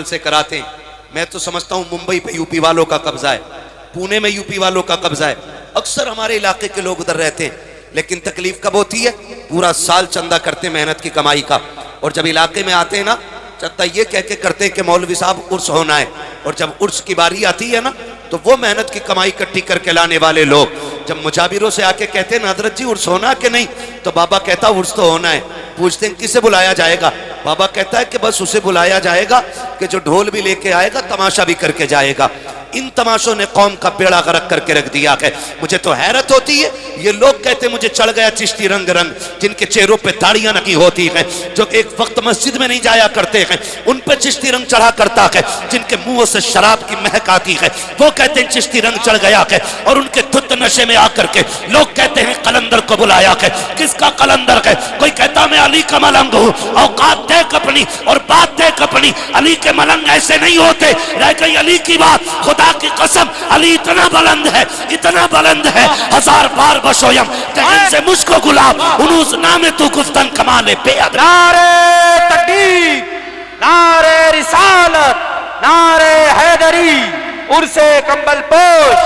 से कराते हैं। मैं तो समझता हूँ मुंबई पे यूपी वालों का कब्जा है, पुणे में यूपी वालों का कब्जा है, अक्सर हमारे इलाके के लोग उधर रहते हैं। लेकिन तकलीफ कब होती है? पूरा साल चंदा करते मेहनत की कमाई का, और जब इलाके में आते हैं ना, चंदा ये कह के करते हैं कि मौलवी साहब उर्स होना है, और जब उर्स की बारी आती है ना, तो वो मेहनत की कमाई इकट्ठी करके लाने वाले लोग जब मुजाबिरों से आके कहते हैं ना हजरत जी उर्स होना कि नहीं, तो बाबा कहता उर्स तो होना है। पूछते हैं किसे बुलाया जाएगा? बाबा कहता है कि बस उसे बुलाया जाएगा कि जो ढोल भी लेके आएगा, तमाशा भी करके जाएगा। इन तमाशों ने कौम का बेड़ा गर्क करके रख दिया है। मुझे तो हैरत होती है, ये लोग कहते मुझे चढ़ गया चिश्ती रंग रंग, जिनके चेहरों पे दाढ़ियां नकी होती हैं, जो एक वक्त मस्जिद में नहीं जाया करते हैं, उन पे चिश्ती रंग चढ़ा करता है, जिनके मुंह से शराब की महक आती है, वो कहते हैं चिश्ती रंग चढ़ गया है, और उनके धुत नशे में आकर के लोग कहते हैं कलंदर को बुलाया है। किसका कलंदर है? कोई कहता मैं अली का मलंग हूँ, औकात देख अपनी और बात देख अपनी। अली के मलंग ऐसे नहीं होते, रह गई अली की बात। खुदा की कसम, अली इतना बुलंद है, इतना बुलंद है, हजार बार बशोयम से मुझको गुलाब उनूस नामे तू गुफ्तन कमाले पे। नारे तकबीर, नारे रिसालत, नारे हैदरी, उर्से कंबल पोश,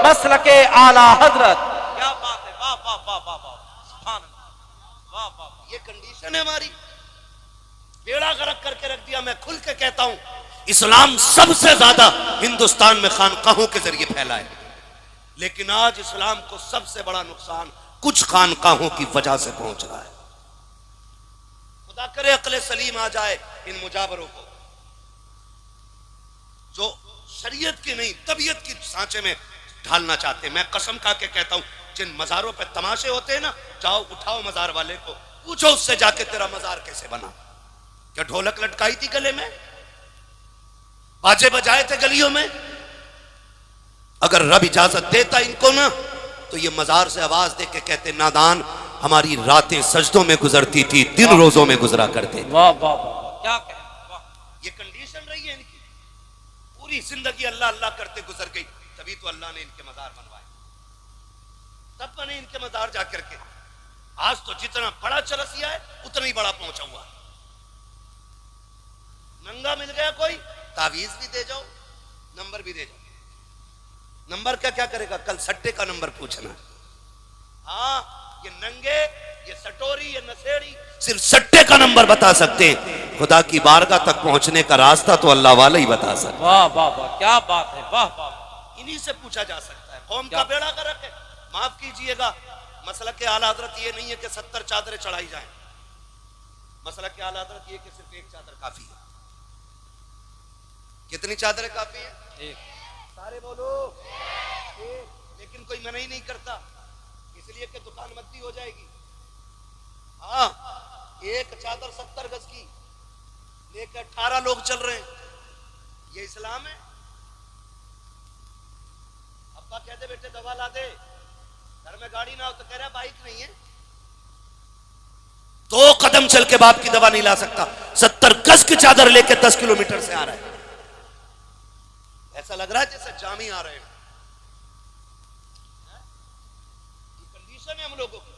मसलके आला हजरत। क्या बात है, वाह वाह वाह वाह वाह, सुभान अल्लाह, वाह वाह। ये कंडीशन है हमारी, बेड़ा गर्क करके रख दिया। मैं खुल के कहता हूं, इस्लाम सबसे ज्यादा हिंदुस्तान में खानकाहों के जरिए फैला है, लेकिन आज इस्लाम को सबसे बड़ा नुकसान कुछ खानकाहों की वजह से पहुंच रहा है। खुदा करे अक्ल सलीम आ जाए इन मुजाबरों को, जो शरीयत की नहीं तबीयत की सांचे में ढालना चाहते हैं। मैं कसम खा के कहता हूं, जिन मजारों पे तमाशे होते हैं ना, जाओ उठाओ मजार वाले को, पूछो उससे जाके तेरा मजार कैसे बना? क्या ढोलक लटकाई थी गले में? बाजे बजाए थे गलियों में? अगर रब इजाजत देता इनको ना, तो ये मजार से आवाज दे के कहते नादान हमारी रातें सजदों में गुजरती थी, दिन रोजों में गुजरा करते। वाह वाह क्या कहें, ये कंडीशन रही है इनकी, पूरी जिंदगी अल्लाह अल्लाह करते गुजर गई, तभी तो अल्लाह ने इनके मजार बनवाए, तब बने इनके मजार जाकर के। आज तो जितना बड़ा चरसिया है उतना ही बड़ा पहुंचा हुआ। नंगा मिल गया कोई, तावीज भी दे जाओ, नंबर भी दे जाओ। नंबर का क्या करेगा? कल सट्टे का नंबर पूछना। हाँ, ये नंगे, ये सटोरी, ये नशेड़ी सिर्फ सट्टे का नंबर बता सकते हैं। खुदा की बारगाह तक पहुंचने का रास्ता तो अल्लाह वाला ही बता सकता है। वाह वाह वाह क्या बात है, वाह वाह। इन्हीं से पूछा जा सकता है। कौम का बेड़ा गर्क है। माफ कीजिएगा, मसलक के आला हजरत ये नहीं है कि 70 चादरें चढ़ाई जाएं। मसलक के आला हजरत ये कि सिर्फ एक चादर काफी है। कितनी चादरें काफी है? एक। सारे बोलो एक। लेकिन कोई मना ही नहीं करता, इसलिए कि दुकान मद्दी हो जाएगी। हाँ, एक चादर 70 गज की लेकर 18 लोग चल रहे हैं, ये इस्लाम है? अब्बा कहते बेटे दवा ला दे, घर में गाड़ी ना हो तो कह रहा बाइक नहीं है। 2 कदम चल के बाप की दवा नहीं ला सकता, 70 गज की चादर लेके 10 किलोमीटर से आ रहा है। ऐसा लग रहा है जैसे जामी आ रहे हैं। ये कंडीशन है हम लोगों की।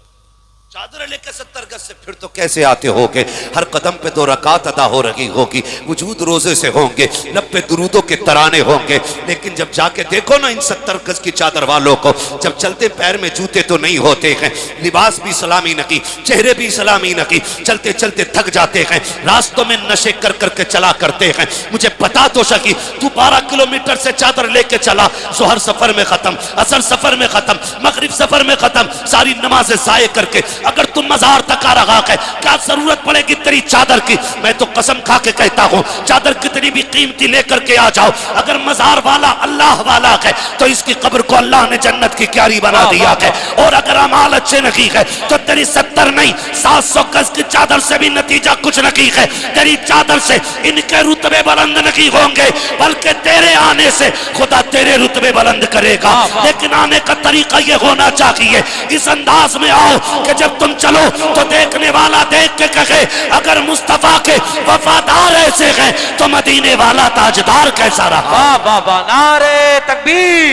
चादर लेके 70 गज से फिर तो कैसे आते होगे? हर कदम पे 2 रकात अदा हो रही होगी, वजूद रोजे से होंगे, लब पे दुरूदों के तराने होंगे। लेकिन जब जाके देखो ना इन 70 गज की चादर वालों को, जब चलते पैर में जूते तो नहीं होते हैं, लिबास भी सलामी नकी, चेहरे भी सलामी नकी, चलते चलते थक जाते हैं, रास्तों में नशे कर करके चला करते हैं। मुझे पता तो सकी तू 12 किलोमीटर से चादर लेके चला, जोहर सफर में खत्म, असर सफर में खत्म, मगरिब सफर में खत्म, सारी नमाजें ज़ाये करके अगर तुम मजार तक आ रहा है, क्या जरूरत पड़ेगी तेरी चादर की? मैं तो कसम खा के कहता हूँ, चादर कितनी भी कीमती लेकर के आ जाओ, अगर मजार वाला अल्लाह वाला है तो इसकी कब्र को अल्लाह ने जन्नत की क्यारी बना दिया है। और अगर अमाल अच्छे नहीं है तो तेरी 70 नहीं 700 गज की चादर से भी नतीजा कुछ नहीं है। तेरी चादर से इनके रुतबे बुलंद नहीं होंगे, बल्कि तेरे आने से खुदा तेरे रुतबे बुलंद करेगा। लेकिन आने का तरीका ये होना चाहिए, इस अंदाज में आओ कि जब तुम चलो तो देखने वाला देख के कहे अगर मुस्तफा के वफादार ऐसे हैं तो मदीने वाला ताजदार कैसा रहा। वाह वाह वाह, नारे तकबीर,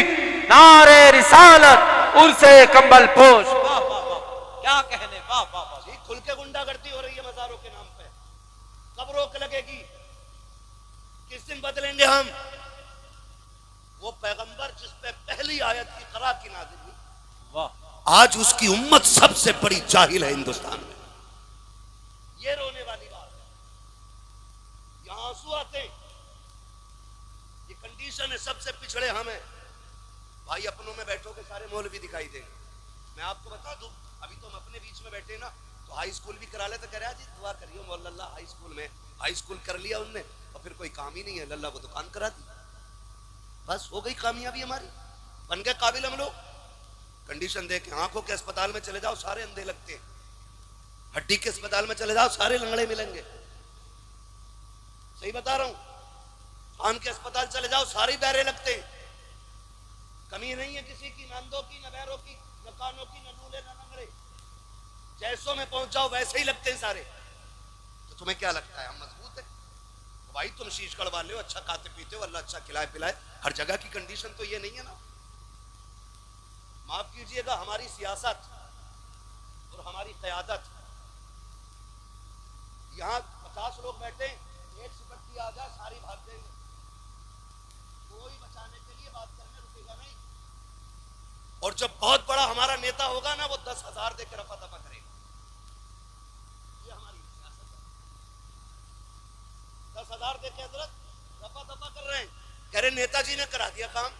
नारे रिसालत, उर्से कंबल पोश। वाह वाह वाह क्या कहने, वाह वाह वाह। खुल के गुंडागर्दी हो रही है मजारों के नाम पे। कब रोक लगेगी? किस दिन बदलेंगे हम। वो पैगंबर जिस पे पहली आयत की करा की नाज़िल हुई, वाह, आज उसकी उम्मत सबसे बड़ी जाहिल है हिंदुस्तान में। ये रोने वाली बात है, यहां आंसू आते हैं। ये कंडीशन है, सबसे पिछड़े हम हैं भाई। अपनों में बैठोगे सारे मौलवी दिखाई देंगे। मैं आपको बता दूं, अभी तो हम अपने बीच में बैठे ना, तो हाई स्कूल भी करा ले तो कह रहा जी दुआ करियो मौला हाई स्कूल में। हाई स्कूल कर लिया उनने और फिर कोई काम ही नहीं है, लल्ला को दुकान करा दी, बस हो गई कामयाबी हमारी, बन गए काबिल हम लोग। कंडीशन देख, आंखों के अस्पताल में चले जाओ सारे अंधे लगते हैं, हड्डी के अस्पताल में चले जाओ सारे लंगड़े मिलेंगे, सही बता रहा हूं। कान के अस्पताल चले जाओ सारे बहरे लगते हैं, कमी नहीं है किसी की, न अंधों की, न बहरों की, न कानों की, न लूले, न लंगड़े। जैसों में पहुंच जाओ वैसे ही लगते हैं सारे। तो तुम्हें क्या लगता है हम मजबूत है? तो भाई तुम शीश कड़वा लो, अच्छा खाते पीते हो, अल्लाह अच्छा खिलाए पिलाए, हर जगह की कंडीशन तो ये नहीं है ना। माफ कीजिएगा, हमारी सियासत और हमारी क़यादत, यहां 50 लोग बैठे, एक सिपट्टी आ जाए सारी भाग जाएंगे, कोई बचाने के लिए बात करने रुकेगा नहीं। और जब बहुत बड़ा हमारा नेता होगा ना, वो 10,000 देकर रफा दफा करेगा। ये हमारी सियासत है। 10,000 देकर हजरत रफा दफा कर रहे हैं, कह रहे नेताजी ने करा दिया काम।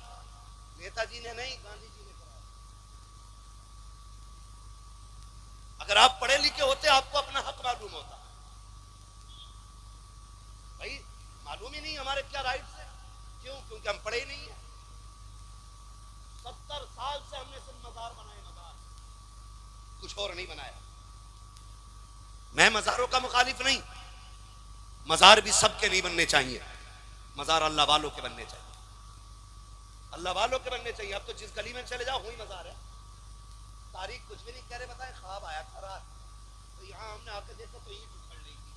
नेताजी ने नहीं, गांधी जी ने कराया। अगर आप पढ़े लिखे होते आपको अपना हक मालूम होता। भाई मालूम ही नहीं हमारे क्या राइट्स है, क्यों? क्योंकि हम पढ़े ही नहीं है। 70 साल से हमने सिर्फ मजार बनाए, मजार, कुछ और नहीं बनाया। मैं मजारों का मुखालिफ नहीं, मजार भी सबके नहीं बनने चाहिए, मजार अल्लाह वालों के बनने चाहिए, अल्लाह वालों के बनने चाहिए। अब तो जिस गली में चले जाओ वही मजार है, तारीख कुछ भी नहीं कह रहे। बताएं, ख्वाब आया था रात, तो यहाँ हमने आके देखा तो ईंट उखड़ रही थी,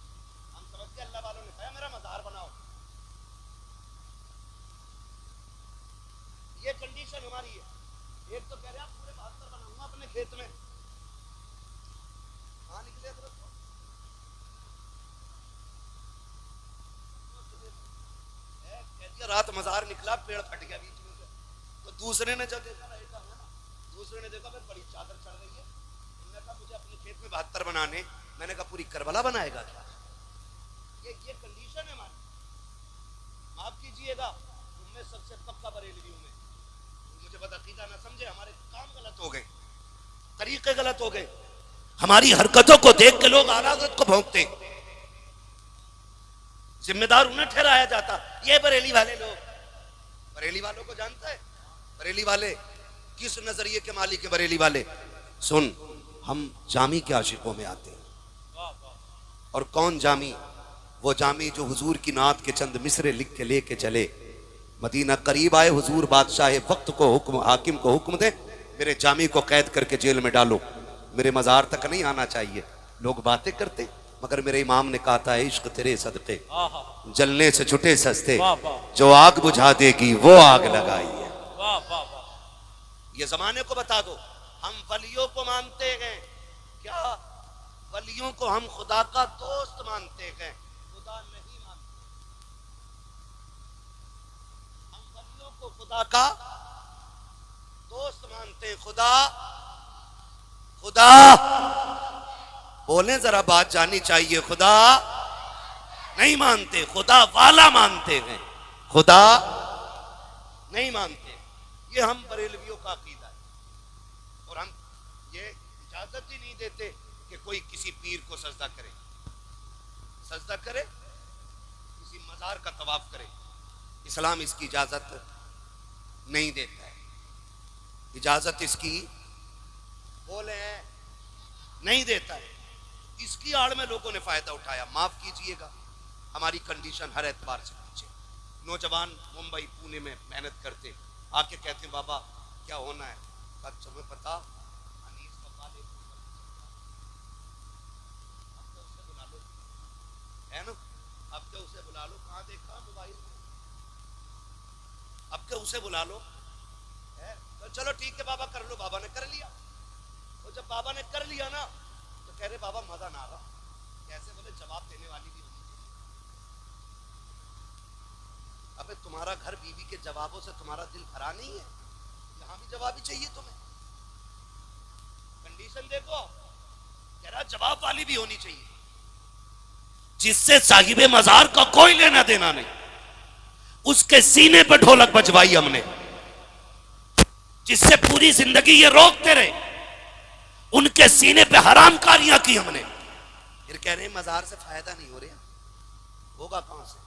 हम समझ गए अल्लाह वालों ने कहा मेरा मजार बनाओ। ये कंडीशन हमारी है। एक तो कह रहे आप पूरे 72 बनाऊंगा अपने खेत में, कहां निकले तो कह दिया रात मजार निकला, पेड़ फट गया बीच में से। तो दूसरे ने जब देखा रहेगा है ना, दूसरे ने देखा फिर बड़ी चादर चढ़ गई है, उन्होंने कहा मुझे अपने खेत में 72 बनाने। मैंने कहा पूरी करबला बनाएगा क्या? ये कंडीशन है हमारी। माफ कीजिएगा, तुम में सबसे पक्का बरेलवी हूं मैं, मुझे बदअकीदा ना समझे, हमारे काम गलत हो गए, तरीके गलत हो गए, हमारी हरकतों को देख के लोग आलादत को भौंकते, जिम्मेदार उन्हें ठहराया जाता। ये बरेली वाले लोग, बरेली वालों को जानता है? बरेली वाले किस नजरिए के मालिक है? बरेली वाले सुन, हम जामी के आशिकों में आते हैं। और कौन जामी? वो जामी जो हुजूर की नात के चंद मिसरे लिख के लेके चले, मदीना करीब आए, हुजूर बादशाह वक्त को हुक्म, हाकिम को हुक्म दे मेरे जामी को कैद करके जेल में डालो, मेरे मजार तक नहीं आना चाहिए। लोग बातें करते, मगर मेरे इमाम ने कहा था इश्क तेरे सदके जलने से छुटे सस्ते, जो आग बुझा देगी वो आग लगाई है। ये जमाने को बता दो, हम वलियों को मानते हैं क्या? वलियों को हम खुदा का दोस्त मानते हैं, खुदा नहीं मानते। हम वलियों को खुदा का दोस्त मानते हैं। खुदा खुदा बोले जरा, बात जानी चाहिए। खुदा नहीं मानते, खुदा वाला मानते हैं, खुदा नहीं मानते। ये हम बरेलवियों का अकीदा है। और हम ये इजाजत ही नहीं देते कि कोई किसी पीर को सजदा करे, सजदा करे, किसी मजार का तवाफ करे। इस्लाम इसकी इजाजत नहीं देता है। इजाजत इसकी बोले नहीं देता है। इसकी आड़ में लोगों ने फायदा उठाया। माफ कीजिएगा, हमारी कंडीशन हर एतबार से पीछे। नौजवान मुंबई पुणे में मेहनत करते, आके कहते बाबा क्या होना है? तुम्हें पता अनीस वाले अब तो उसे बुला लो, है ना? अब तो उसे बुला लो, कहाँ देखा मोबाइल में, अब के उसे बुला लो है? तो चलो ठीक है बाबा कर लो। बाबा ने कर लिया। और जब बाबा ने कर लिया ना, तो कह रहे बाबा मजा ना आ रहा। कैसे? बोले जवाब देने वाली भी होनी चाहिए। अबे तुम्हारा घर बीवी के जवाबों से तुम्हारा दिल भरा नहीं है? यहां भी जवाब ही चाहिए तुम्हें। कंडीशन देखो, कह रहा जवाब वाली भी होनी चाहिए, जिससे साहिबे मजार का कोई लेना देना नहीं। उसके सीने पे ढोलक बजवाई हमने, जिससे पूरी जिंदगी ये रोकते रहे, उनके सीने पे हरामकारियां की हमने। फिर कह रहे हैं मजार से फायदा नहीं हो रहा, होगा कहां से?